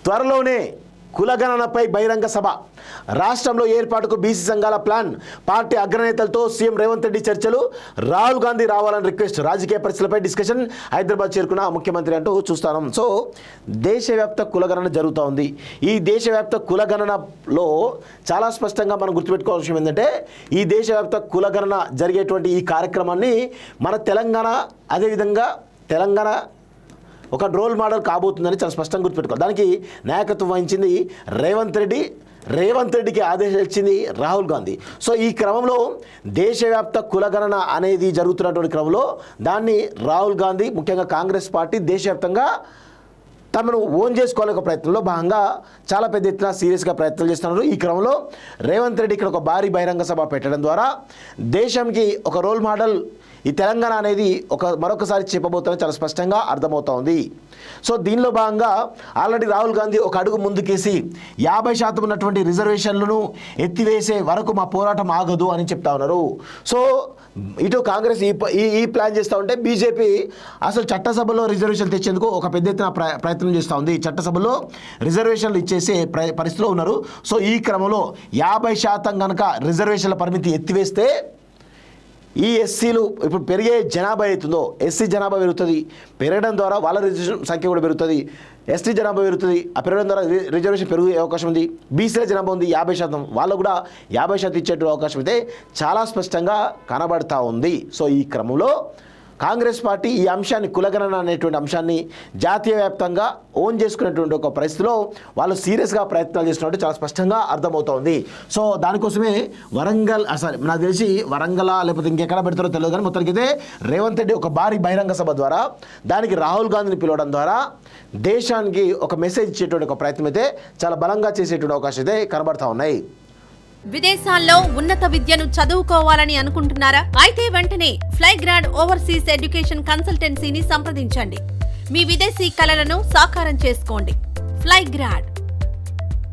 త్వరలోనే కులగణనపై బహిరంగ సభ, రాష్ట్రంలో ఏర్పాటుకు బీసీ సంఘాల ప్లాన్, పార్టీ అగ్రనేతలతో సీఎం రేవంత్ రెడ్డి చర్చలు, రాహుల్ గాంధీ రావాలని రిక్వెస్ట్, రాజకీయ పరిస్థితులపై డిస్కషన్, హైదరాబాద్ చేరుకున్న ముఖ్యమంత్రి అంటూ చూస్తాం. సో దేశవ్యాప్త కులగణన జరుగుతూ ఉంది. ఈ దేశవ్యాప్త కులగణనలో చాలా స్పష్టంగా మనం గుర్తుపెట్టుకోవాల్సిన విషయం ఏంటంటే, ఈ దేశవ్యాప్త కులగణన జరిగేటువంటి ఈ కార్యక్రమాన్ని మన తెలంగాణ, అదేవిధంగా తెలంగాణ ఒక రోల్ మోడల్ కాబోతుందని చాలా స్పష్టంగా గుర్తుపెట్టుకోవాలి. దానికి నాయకత్వం వహించింది రేవంత్ రెడ్డికి ఆదేశాలు ఇచ్చింది రాహుల్ గాంధీ. సో ఈ క్రమంలో దేశవ్యాప్త కులగణన అనేది జరుగుతున్నటువంటి క్రమంలో దాన్ని రాహుల్ గాంధీ, ముఖ్యంగా కాంగ్రెస్ పార్టీ దేశవ్యాప్తంగా తమను ఓన్ చేసుకోవాలనే ప్రయత్నంలో భాగంగా చాలా పెద్ద ఎత్తున సీరియస్గా ప్రయత్నాలు చేస్తున్నారు. ఈ క్రమంలో రేవంత్ రెడ్డి ఇక్కడ ఒక భారీ బహిరంగ సభ పెట్టడం ద్వారా దేశానికి ఒక రోల్ మోడల్ ఈ తెలంగాణ అనేది మరొకసారి చెప్పబోతున్న చాలా స్పష్టంగా అర్థమవుతోంది. సో దీనిలో భాగంగా ఆల్రెడీ రాహుల్ గాంధీ ఒక అడుగు ముందుకేసి 50% ఉన్నటువంటి రిజర్వేషన్లను ఎత్తివేసే వరకు మా పోరాటం ఆగదు అని చెప్తా ఉన్నారు. సో ఇటు కాంగ్రెస్ ఈ ప్లాన్ చేస్తూ ఉంటే, బీజేపీ అసలు చట్టసభలో రిజర్వేషన్లు తెచ్చేందుకు ఒక పెద్ద ఎత్తున ప్రయత్నం చేస్తూ ఉంది. చట్టసభలో రిజర్వేషన్లు ఇచ్చేసే పరిస్థితిలో ఉన్నారు. సో ఈ క్రమంలో 50% కనుక రిజర్వేషన్ల పరిమితి ఎత్తివేస్తే ఈ ఎస్సీలు ఇప్పుడు పెరిగే జనాభా అవుతుందో, ఎస్సీ జనాభా పెరుగుతుంది, పెరగడం ద్వారా వాళ్ళ రిజర్వేషన్ సంఖ్య కూడా పెరుగుతుంది, ఎస్టీ జనాభా పెరుగుతుంది, ఆ పెరగడం ద్వారా రిజర్వేషన్ పెరిగే అవకాశం ఉంది. బీసీల జనాభా ఉంది 50%, వాళ్ళు కూడా 50% ఇచ్చేట అవకాశం అయితే చాలా స్పష్టంగా కనబడతా ఉంది. సో ఈ క్రమంలో కాంగ్రెస్ పార్టీ ఈ అంశాన్ని, కులగణన అనేటువంటి అంశాన్ని జాతీయ వ్యాప్తంగా ఓన్ చేసుకునేటువంటి ఒక పరిస్థితిలో వాళ్ళు సీరియస్గా ప్రయత్నాలు చేస్తున్నట్టు చాలా స్పష్టంగా అర్థమవుతోంది. సో దానికోసమే వరంగల్, అసలు నాకు తెలిసి వరంగల్ లేకపోతే ఇంకెక్కడ పెడతారో తెలియదు కానీ మొత్తానికి అయితే రేవంత్ రెడ్డి ఒక భారీ బహిరంగ సభ ద్వారా దానికి రాహుల్ గాంధీని పిలవడం ద్వారా దేశానికి ఒక మెసేజ్ ఇచ్చేటువంటి ఒక ప్రయత్నం అయితే చాలా బలంగా చేసేటువంటి అవకాశం అయితే కనబడతా ఉన్నాయి. విదేశాల్లో ఉన్నత విద్యను చదువుకోవాలని అనుకుంటున్నారా? అయితే వెంటనే ఫ్లైగ్రాడ్ ఓవర్సీస్ ఎడ్యుకేషన్ కన్సల్టెన్సీని సంప్రదించండి. మీ విదేశీ కలలను సాకారం చేసుకోండి. ఫ్లైగ్రాడ్.